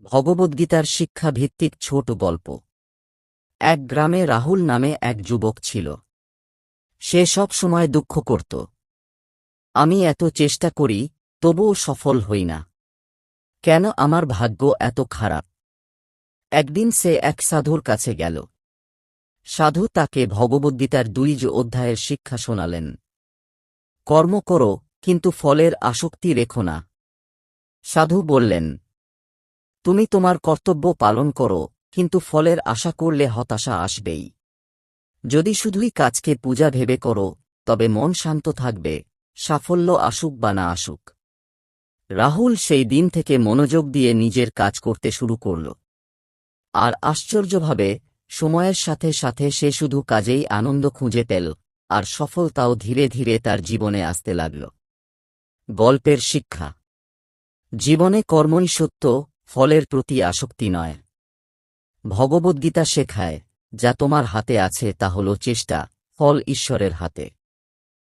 ভগবদ্গীতার শিক্ষাভিত্তিক ছোট গল্প। এক গ্রামে রাহুল নামে এক যুবক ছিল। সে সব সময় দুঃখ করত, আমি এত চেষ্টা করি, তবুও সফল হই না। কেন আমার ভাগ্য এত খারাপ? একদিন সে এক সাধুর কাছে গেল। সাধু তাকে ভগবদ্গীতার ২ অধ্যায়ের শিক্ষা শোনালেন। কর্ম করো, কিন্তু ফলের আসক্তি রেখো না। সাধু বললেন, তুমি তোমার কর্তব্য পালন করো, কিন্তু ফলের আশা করলে হতাশা আসবেই। যদি শুধুই কাজকে পূজা ভেবে করো, তবে মন শান্ত থাকবে, সাফল্য আসুক বা না আসুক। রাহুল সেই দিন থেকে মনোযোগ দিয়ে নিজের কাজ করতে শুরু করল। আর আশ্চর্যভাবে সময়ের সাথে সাথে সে শুধু কাজেই আনন্দ খুঁজে পেল, আর সফলতাও ধীরে ধীরে তার জীবনে আসতে লাগল। গল্পের শিক্ষা: জীবনে কর্মই সত্য, ফলের প্রতি আসক্তি নয়। ভগবদ্গীতা শেখায়, যা তোমার হাতে আছে তা হল চেষ্টা, ফল ঈশ্বরের হাতে।